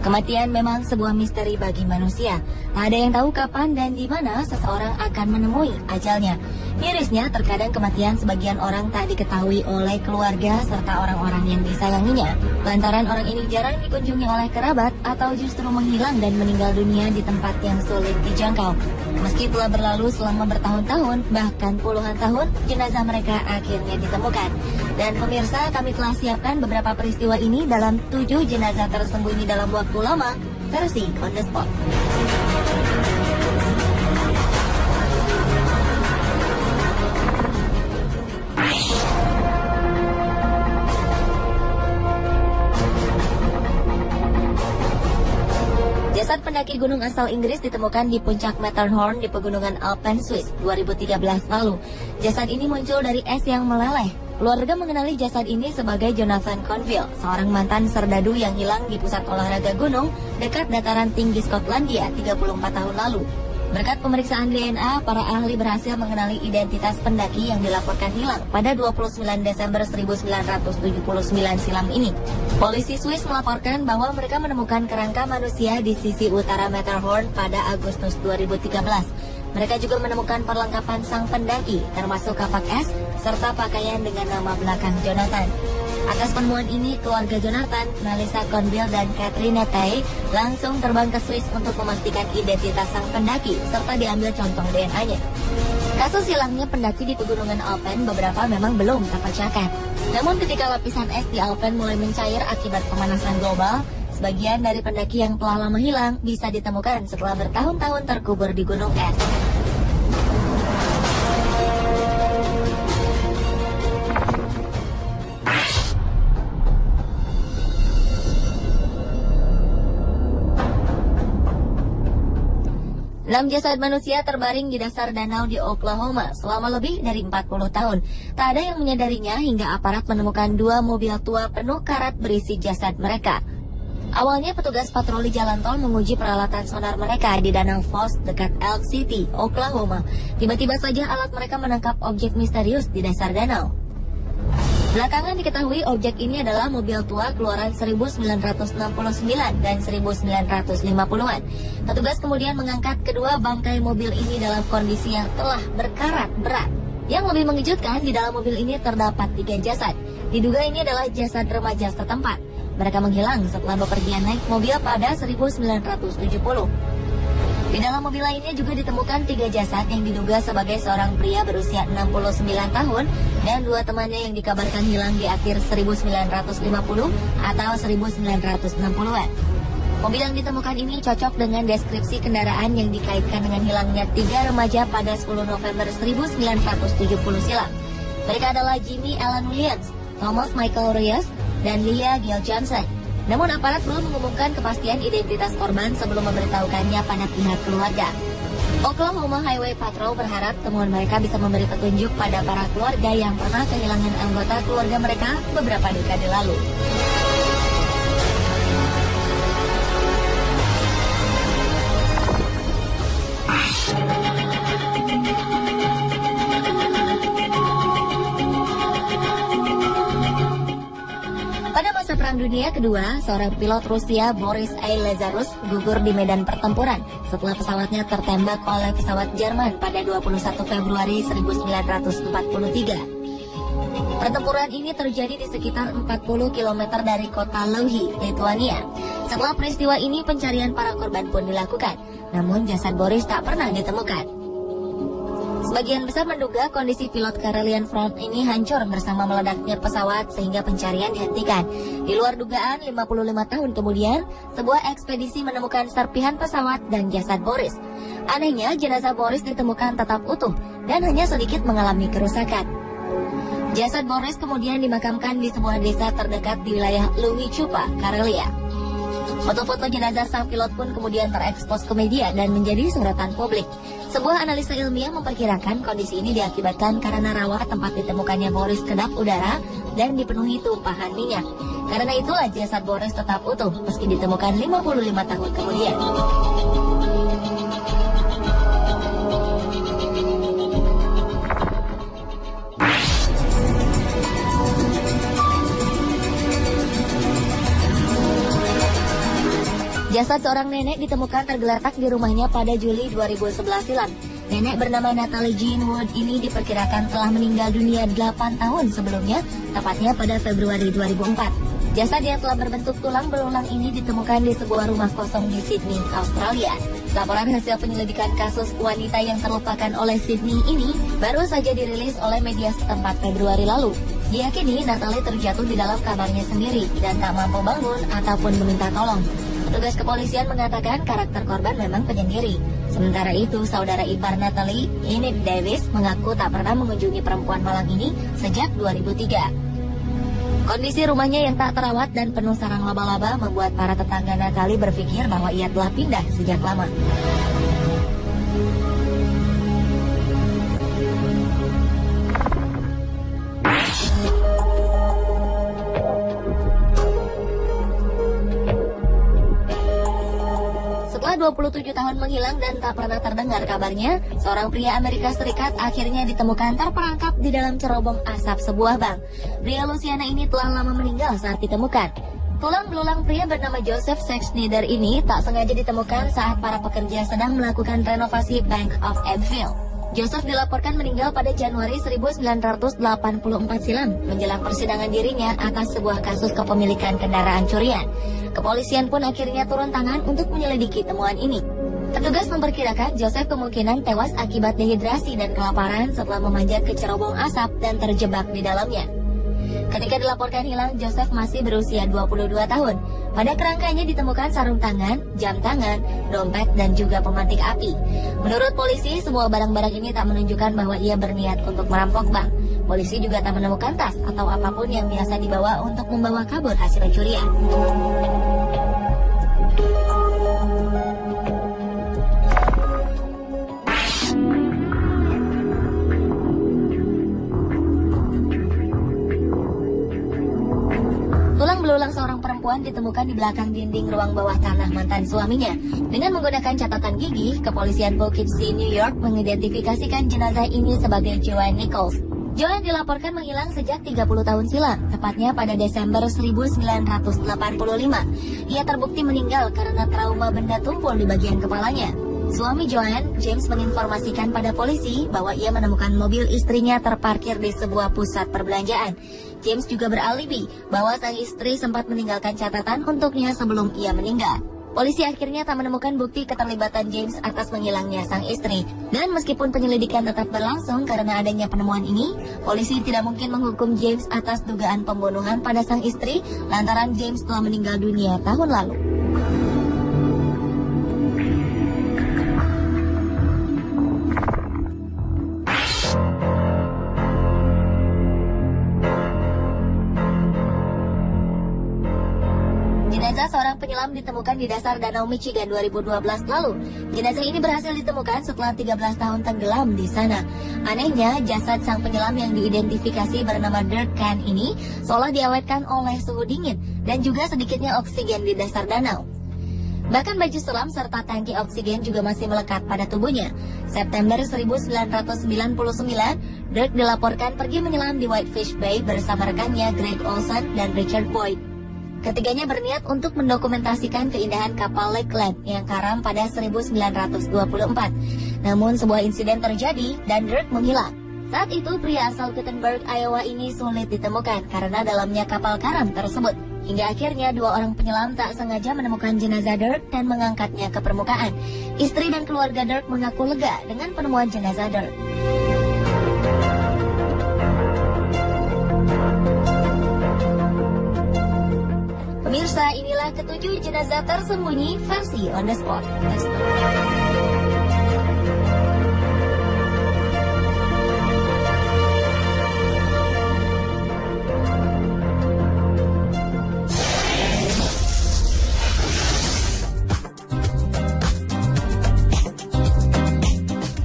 Kematian memang sebuah misteri bagi manusia. Tak ada yang tahu kapan dan di mana seseorang akan menemui ajalnya. Mirisnya, terkadang kematian sebagian orang tak diketahui oleh keluarga serta orang-orang yang disayanginya. Lantaran orang ini jarang dikunjungi oleh kerabat atau justru menghilang dan meninggal dunia di tempat yang sulit dijangkau. Meski telah berlalu selama bertahun-tahun, bahkan puluhan tahun, jenazah mereka akhirnya ditemukan. Dan pemirsa, kami telah siapkan beberapa peristiwa ini dalam 7 jenazah tersembunyi dalam waktu lama, versi On The Spot. Jasad pendaki gunung asal Inggris ditemukan di puncak Matterhorn di pegunungan Alpen, Swiss 2013 lalu. Jasad ini muncul dari es yang meleleh. Keluarga mengenali jasad ini sebagai Jonathan Conville, seorang mantan serdadu yang hilang di pusat olahraga gunung dekat dataran tinggi Skotlandia 34 tahun lalu. Berkat pemeriksaan DNA, para ahli berhasil mengenali identitas pendaki yang dilaporkan hilang pada 29 Desember 1979 silam ini. Polisi Swiss melaporkan bahwa mereka menemukan kerangka manusia di sisi utara Matterhorn pada Agustus 2013. Mereka juga menemukan perlengkapan sang pendaki, termasuk kapak es, serta pakaian dengan nama belakang Jonathan. Atas penemuan ini, keluarga Jonathan, Melissa Conville dan Catherine Tay langsung terbang ke Swiss untuk memastikan identitas sang pendaki, serta diambil contoh DNA-nya. Kasus hilangnya pendaki di pegunungan Alpen beberapa memang belum terpecahkan. Namun ketika lapisan es di Alpen mulai mencair akibat pemanasan global, sebagian dari pendaki yang telah lama hilang bisa ditemukan setelah bertahun-tahun terkubur di gunung es. Enam jasad manusia terbaring di dasar danau di Oklahoma selama lebih dari 40 tahun. Tak ada yang menyadarinya hingga aparat menemukan 2 mobil tua penuh karat berisi jasad mereka. Awalnya petugas patroli jalan tol menguji peralatan sonar mereka di Danau Foss dekat Elk City, Oklahoma. Tiba-tiba saja alat mereka menangkap objek misterius di dasar danau. Belakangan diketahui objek ini adalah mobil tua keluaran 1969 dan 1950-an. Petugas kemudian mengangkat kedua bangkai mobil ini dalam kondisi yang telah berkarat berat. Yang lebih mengejutkan, di dalam mobil ini terdapat 3 jasad. Diduga ini adalah jasad remaja setempat. Mereka menghilang setelah bepergian naik mobil pada 1970. Di dalam mobil lainnya juga ditemukan 3 jasad yang diduga sebagai seorang pria berusia 69 tahun dan 2 temannya yang dikabarkan hilang di akhir 1950 atau 1960-an. Mobil yang ditemukan ini cocok dengan deskripsi kendaraan yang dikaitkan dengan hilangnya 3 remaja pada 10 November 1970 silam. Mereka adalah Jimmy Alan Williams, Thomas Michael Reyes, dan Leah Gail Johnson. Namun aparat belum mengumumkan kepastian identitas korban sebelum memberitahukannya pada pihak keluarga. Oklahoma Highway Patrol berharap temuan mereka bisa memberi petunjuk pada para keluarga yang pernah kehilangan anggota keluarga mereka beberapa dekade lalu. Pada masa Perang Dunia Kedua, seorang pilot Rusia Boris A. Lazarus gugur di medan pertempuran setelah pesawatnya tertembak oleh pesawat Jerman pada 21 Februari 1943. Pertempuran ini terjadi di sekitar 40 km dari kota Louhi, Lithuania. Setelah peristiwa ini, pencarian para korban pun dilakukan, namun jasad Boris tak pernah ditemukan. Sebagian besar menduga kondisi pilot Karelian Front ini hancur bersama meledaknya pesawat sehingga pencarian dihentikan. Di luar dugaan, 55 tahun kemudian, sebuah ekspedisi menemukan serpihan pesawat dan jasad Boris. Anehnya, jenazah Boris ditemukan tetap utuh dan hanya sedikit mengalami kerusakan. Jasad Boris kemudian dimakamkan di sebuah desa terdekat di wilayah Louhi-Chupa, Karelia. Foto-foto jenazah sang pilot pun kemudian terekspos ke media dan menjadi sorotan publik. Sebuah analisa ilmiah memperkirakan kondisi ini diakibatkan karena rawa tempat ditemukannya Boris kedap udara dan dipenuhi tumpahan minyak. Karena itulah jasad Boris tetap utuh meski ditemukan 55 tahun kemudian. Jasad seorang nenek ditemukan tergeletak di rumahnya pada Juli 2011 silam. Nenek bernama Natalie Jean Wood ini diperkirakan telah meninggal dunia 8 tahun sebelumnya, tepatnya pada Februari 2004. Jasad yang telah berbentuk tulang belulang ini ditemukan di sebuah rumah kosong di Sydney, Australia. Laporan hasil penyelidikan kasus wanita yang terlupakan oleh Sydney ini baru saja dirilis oleh media setempat Februari lalu. Diyakini Natalie terjatuh di dalam kamarnya sendiri dan tak mampu bangun ataupun meminta tolong. Petugas kepolisian mengatakan karakter korban memang penyendiri. Sementara itu, saudara ipar Natalie, Enid Davis, mengaku tak pernah mengunjungi perempuan malang ini sejak 2003. Kondisi rumahnya yang tak terawat dan penuh sarang laba-laba membuat para tetangga Natalie berpikir bahwa ia telah pindah sejak lama. Setelah 27 tahun menghilang dan tak pernah terdengar kabarnya, seorang pria Amerika Serikat akhirnya ditemukan terperangkap di dalam cerobong asap sebuah bank. Pria Louisiana ini telah lama meninggal saat ditemukan. Tulang belulang pria bernama Joseph Schneider ini tak sengaja ditemukan saat para pekerja sedang melakukan renovasi Bank of Abbeville. Joseph dilaporkan meninggal pada Januari 1984 silam menjelang persidangan dirinya atas sebuah kasus kepemilikan kendaraan curian. Kepolisian pun akhirnya turun tangan untuk menyelidiki temuan ini. Petugas memperkirakan Joseph kemungkinan tewas akibat dehidrasi dan kelaparan setelah memanjat ke cerobong asap dan terjebak di dalamnya. Ketika dilaporkan hilang, Joseph masih berusia 22 tahun. Pada kerangkanya ditemukan sarung tangan, jam tangan, dompet, dan juga pemantik api. Menurut polisi, semua barang-barang ini tak menunjukkan bahwa ia berniat untuk merampok bank. Polisi juga tak menemukan tas atau apapun yang biasa dibawa untuk membawa kabur hasil pencurian. Tulang belulang seorang perempuan ditemukan di belakang dinding ruang bawah tanah mantan suaminya. Dengan menggunakan catatan gigi, kepolisian Poughkeepsie, New York mengidentifikasikan jenazah ini sebagai Joanne Nichols. Joanne dilaporkan menghilang sejak 30 tahun silam, tepatnya pada Desember 1985. Ia terbukti meninggal karena trauma benda tumpul di bagian kepalanya. Suami Joanne, James, menginformasikan pada polisi bahwa ia menemukan mobil istrinya terparkir di sebuah pusat perbelanjaan. James juga beralibi bahwa sang istri sempat meninggalkan catatan untuknya sebelum ia meninggal. Polisi akhirnya tak menemukan bukti keterlibatan James atas menghilangnya sang istri. Dan meskipun penyelidikan tetap berlangsung karena adanya penemuan ini, polisi tidak mungkin menghukum James atas dugaan pembunuhan pada sang istri lantaran James telah meninggal dunia tahun lalu. Jenazah seorang penyelam ditemukan di dasar Danau Michigan 2012 lalu. Jenazah ini berhasil ditemukan setelah 13 tahun tenggelam di sana. Anehnya, jasad sang penyelam yang diidentifikasi bernama Dirk Khan ini seolah diawetkan oleh suhu dingin dan juga sedikitnya oksigen di dasar danau. Bahkan baju selam serta tangki oksigen juga masih melekat pada tubuhnya. September 1999, Dirk dilaporkan pergi menyelam di Whitefish Bay bersama rekannya Greg Olson dan Richard Boyd. Ketiganya berniat untuk mendokumentasikan keindahan kapal Lakeland yang karam pada 1924. Namun sebuah insiden terjadi dan Dirk menghilang. Saat itu pria asal Gothenburg, Iowa ini sulit ditemukan karena dalamnya kapal karam tersebut. Hingga akhirnya dua orang penyelam tak sengaja menemukan jenazah Dirk dan mengangkatnya ke permukaan. Istri dan keluarga Dirk mengaku lega dengan penemuan jenazah Dirk. Pemirsa, inilah ketujuh jenazah tersembunyi versi On The Spot.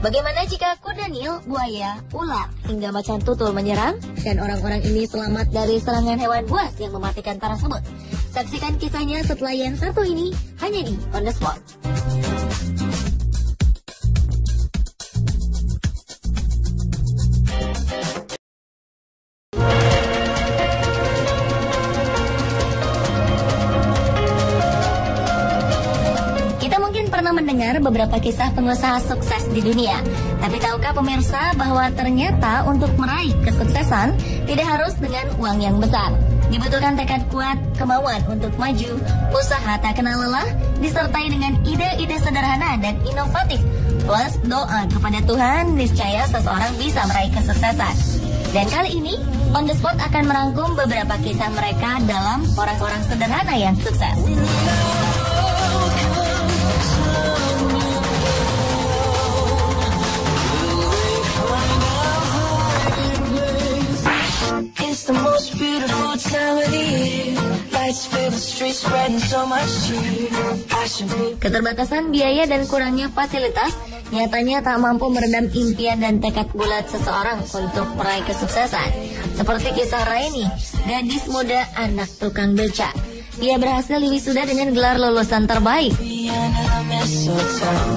Bagaimana jika kuda Nil, buaya, ular, hingga macan tutul menyerang dan orang-orang ini selamat dari serangan hewan buas yang mematikan tersebut? Saksikan kisahnya setelah yang satu ini hanya di On The Spot. mendengar beberapa kisah pengusaha sukses di dunia. Tapi tahukah pemirsa bahwa ternyata untuk meraih kesuksesan tidak harus dengan uang yang besar. Dibutuhkan tekad kuat, kemauan untuk maju, usaha tak kenal lelah, disertai dengan ide-ide sederhana dan inovatif. Plus doa kepada Tuhan, niscaya seseorang bisa meraih kesuksesan. Dan kali ini, On The Spot akan merangkum beberapa kisah mereka dalam orang-orang sederhana yang sukses. It's the most beautiful time of the year. Lights fill the streets, spreading so much cheer. Keterbatasan biaya dan kurangnya fasilitas nyatanya tak mampu meredam impian dan tekad bulat seseorang untuk meraih kesuksesan. Seperti kisah Raini, gadis muda anak tukang beca. Ia berhasil wisuda dengan gelar lulusan terbaik.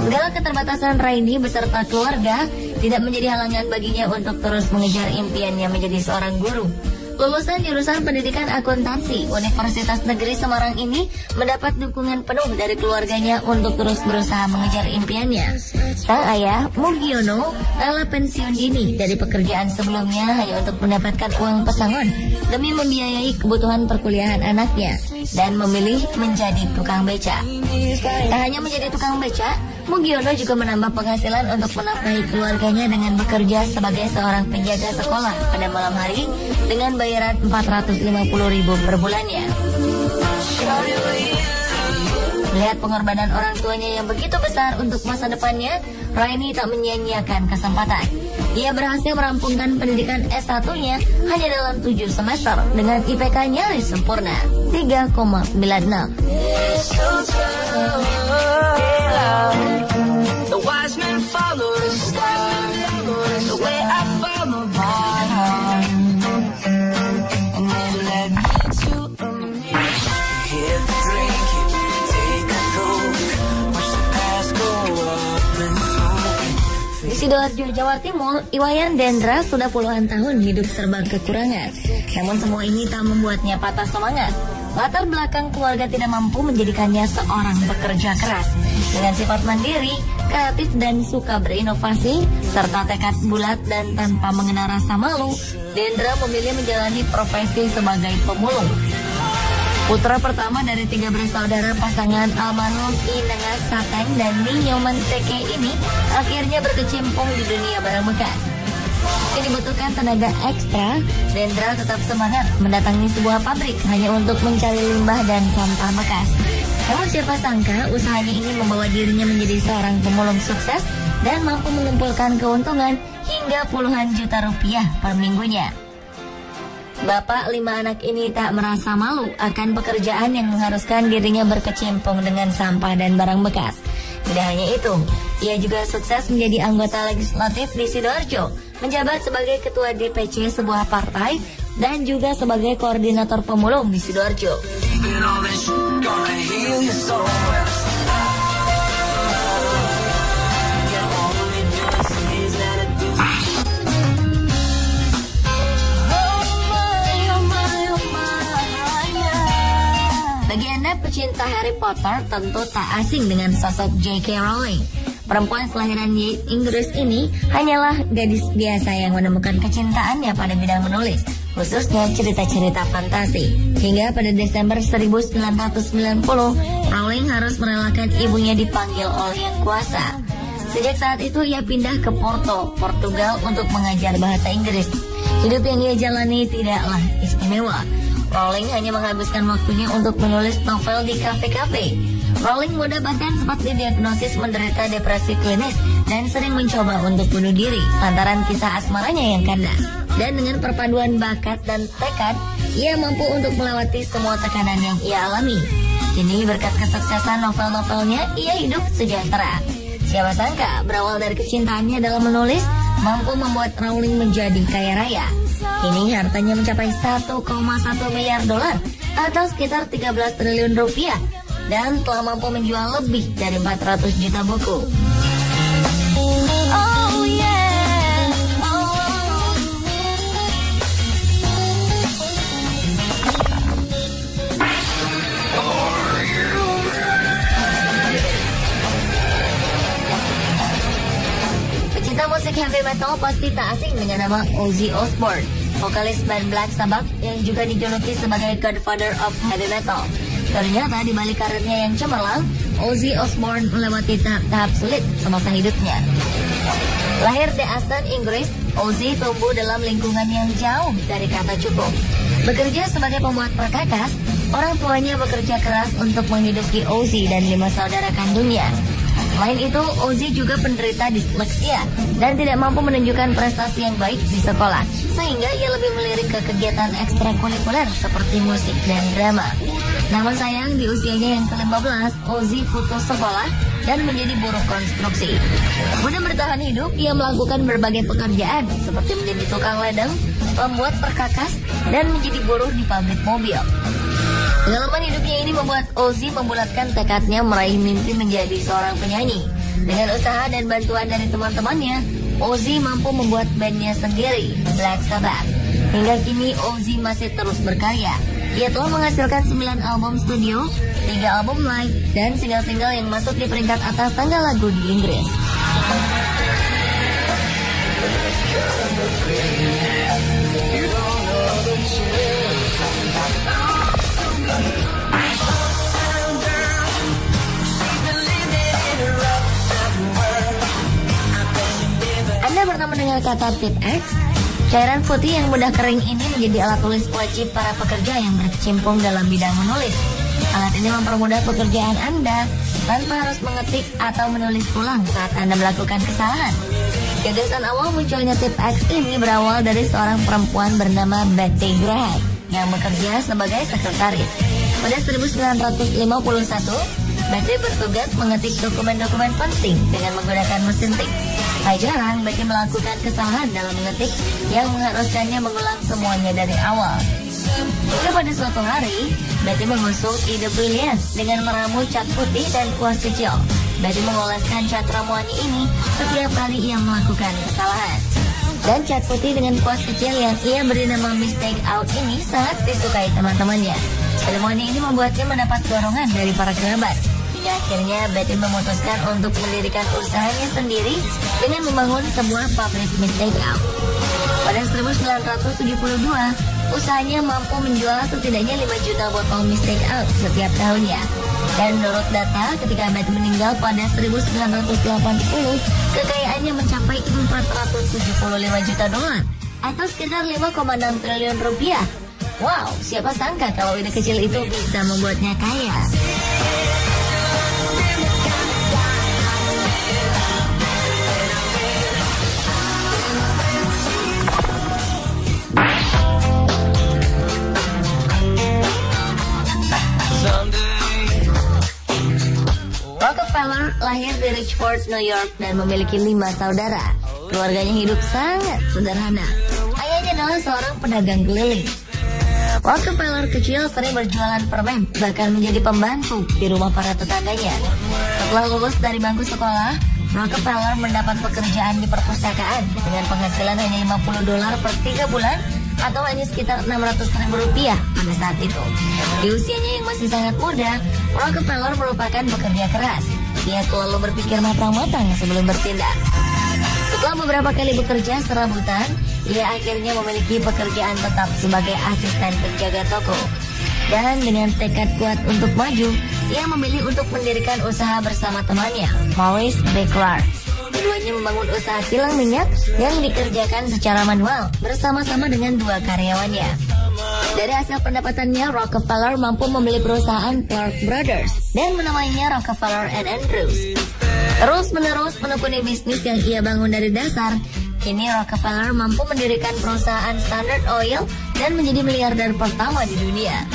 Segala keterbatasan Raini beserta keluarga tidak menjadi halangan baginya untuk terus mengejar impiannya menjadi seorang guru. Lulusan jurusan pendidikan akuntansi Universitas Negeri Semarang ini mendapat dukungan penuh dari keluarganya untuk terus berusaha mengejar impiannya. Sang ayah, Mugiono, rela pensiun dini dari pekerjaan sebelumnya hanya untuk mendapatkan uang pesangon demi membiayai kebutuhan perkuliahan anaknya dan memilih menjadi tukang beca. Tak hanya menjadi tukang beca, Mugiono juga menambah penghasilan untuk menafkahi keluarganya dengan bekerja sebagai seorang penjaga sekolah pada malam hari dengan bayaran 450.000 per bulannya. Melihat pengorbanan orang tuanya yang begitu besar untuk masa depannya, Raini tak menyia-nyiakan kesempatan. Ia berhasil merampungkan pendidikan S1-nya hanya dalam 7 semester dengan IPK nyaris sempurna, 3,96. The wise men follow the star, the way I follow my heart, and they led me to a hit the drink, take a look, watch the past go up and through. Di Sidoarjo, Jawa Timur, Iwayan Dendra sudah puluhan tahun hidup serba kekurangan. Namun semua ini tak membuatnya patah semangat. Latar belakang keluarga tidak mampu menjadikannya seorang pekerja keras. Dengan sifat mandiri, kreatif dan suka berinovasi, serta tekad bulat dan tanpa mengenal rasa malu, Dendra memilih menjalani profesi sebagai pemulung. Putra pertama dari 3 bersaudara pasangan almarhum Inengas Sateng dan Ninyoman Teke ini akhirnya berkecimpung di dunia barang bekas. Meski dibutuhkan tenaga ekstra, Dendra tetap semangat mendatangi sebuah pabrik hanya untuk mencari limbah dan sampah bekas. Namun siapa sangka usahanya ini membawa dirinya menjadi seorang pemulung sukses dan mampu mengumpulkan keuntungan hingga puluhan juta rupiah per minggunya. Bapak 5 anak ini tak merasa malu akan pekerjaan yang mengharuskan dirinya berkecimpung dengan sampah dan barang bekas. Tidak hanya itu, ia juga sukses menjadi anggota legislatif di Sidoarjo, menjabat sebagai ketua DPC sebuah partai dan juga sebagai koordinator pemulung di Sidoarjo. Bagi Anda pecinta Harry Potter tentu tak asing dengan sosok J.K. Rowling. Perempuan kelahiran Inggris ini hanyalah gadis biasa yang menemukan kecintaannya pada bidang menulis, khususnya cerita-cerita fantasi. Hingga pada Desember 1990, Rowling harus merelakan ibunya dipanggil oleh Yang Kuasa. Sejak saat itu ia pindah ke Porto, Portugal untuk mengajar bahasa Inggris. Hidup yang ia jalani tidaklah istimewa. Rowling hanya menghabiskan waktunya untuk menulis novel di kafe-kafe. Rowling muda bahkan sempat didiagnosis menderita depresi klinis dan sering mencoba untuk bunuh diri lantaran kisah asmaranya yang kandas. Dan dengan perpaduan bakat dan tekad, ia mampu untuk melewati semua tekanan yang ia alami. Kini berkat kesuksesan novel-novelnya, ia hidup sejahtera. Siapa sangka berawal dari kecintaannya dalam menulis, mampu membuat Rowling menjadi kaya raya. Kini hartanya mencapai 1,1 miliar dolar atau sekitar 13 triliun rupiah dan telah mampu menjual lebih dari 400 juta buku. Oh yeah, metal pasti tak asing dengan nama Ozzy Osbourne, vokalis band Black Sabbath yang juga dijuluki sebagai Godfather of Heavy Metal. Ternyata di balik karirnya yang cemerlang, Ozzy Osbourne melewati tahap sulit semasa hidupnya. Lahir di Aston, Inggris, Ozzy tumbuh dalam lingkungan yang jauh dari kata cukup. Bekerja sebagai pembuat perkakas, orang tuanya bekerja keras untuk menghidupi Ozzy dan 5 saudara kandungnya. Selain itu, Ozzy juga penderita disleksia dan tidak mampu menunjukkan prestasi yang baik di sekolah, sehingga ia lebih melirik ke kegiatan ekstrakurikuler seperti musik dan drama. Namun sayang, di usianya yang ke-15, Ozzy putus sekolah dan menjadi buruh konstruksi. Guna bertahan hidup, ia melakukan berbagai pekerjaan seperti menjadi tukang ledeng, pembuat perkakas, dan menjadi buruh di pabrik mobil. Pengalaman hidupnya ini membuat Ozzy membulatkan tekadnya meraih mimpi menjadi seorang penyanyi. Dengan usaha dan bantuan dari teman-temannya, Ozzy mampu membuat bandnya sendiri, Black Sabbath. Hingga kini Ozzy masih terus berkarya. Ia telah menghasilkan 9 album studio, 3 album live, dan single-single yang masuk di peringkat atas tangga lagu di Inggris. Anda pernah mendengar kata tip X? Cairan putih yang mudah kering ini menjadi alat tulis wajib para pekerja yang berkecimpung dalam bidang menulis. Alat ini mempermudah pekerjaan Anda tanpa harus mengetik atau menulis ulang saat Anda melakukan kesalahan. Gagasan awal munculnya tip X ini berawal dari seorang perempuan bernama Betty Graham yang bekerja sebagai sekretaris. Pada 1951, Betty bertugas mengetik dokumen-dokumen penting dengan menggunakan mesin tik. Tak jarang Betty melakukan kesalahan dalam mengetik yang mengharuskannya mengulang semuanya dari awal. Hingga pada suatu hari, Betty mengusung ide brilian dengan meramu cat putih dan kuas kecil. Betty mengoleskan cat ramuannya ini setiap kali ia melakukan kesalahan. Dan cat putih dengan kuas kecil yang ia beri nama Mistake Out ini sangat disukai teman-temannya. Seremoni ini membuatnya mendapat dorongan dari para kerabat. Hingga akhirnya Betty memutuskan untuk mendirikan usahanya sendiri dengan membangun sebuah pabrik Mistake Out. Pada 1972, usahanya mampu menjual setidaknya 5 juta botol Mistake Out setiap tahunnya. Dan menurut data, ketika Betty meninggal pada 1980, kekayaannya mencapai 475 juta dolar atau sekitar 5,6 triliun rupiah. Wow, siapa sangka kalau ide kecil itu bisa membuatnya kaya. Rockefeller lahir di Richford, New York dan memiliki 5 saudara. Keluarganya hidup sangat sederhana. Ayahnya adalah seorang pedagang keliling. Rockefeller kecil sering berjualan permen, bahkan menjadi pembantu di rumah para tetangganya. Setelah lulus dari bangku sekolah, Rockefeller mendapat pekerjaan di perpustakaan dengan penghasilan hanya $50 per 3 bulan atau hanya sekitar Rp600.000 pada saat itu. Di usianya yang masih sangat muda, Rockefeller merupakan pekerja keras. Ia selalu berpikir matang-matang sebelum bertindak. Setelah beberapa kali bekerja serabutan, ia akhirnya memiliki pekerjaan tetap sebagai asisten penjaga toko. Dan dengan tekad kuat untuk maju, ia memilih untuk mendirikan usaha bersama temannya, Maurice B. Clark. Keduanya membangun usaha kilang minyak yang dikerjakan secara manual bersama-sama dengan 2 karyawannya. Dari hasil pendapatannya, Rockefeller mampu membeli perusahaan Clark Brothers dan menamainya Rockefeller and Andrews. Terus-menerus menekuni bisnis yang ia bangun dari dasar, kini Rockefeller mampu mendirikan perusahaan Standard Oil dan menjadi miliarder pertama di dunia.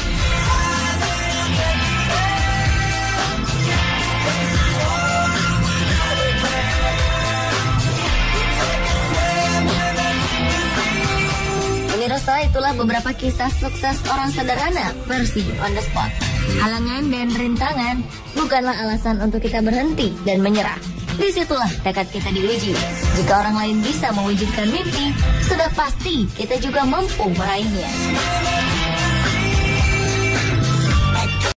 Pemirsa, itulah beberapa kisah sukses orang sederhana versi on the spot. Halangan dan rintangan bukanlah alasan untuk kita berhenti dan menyerah. Disitulah tekad kita diuji. Jika orang lain bisa mewujudkan mimpi, sudah pasti kita juga mampu meraihnya.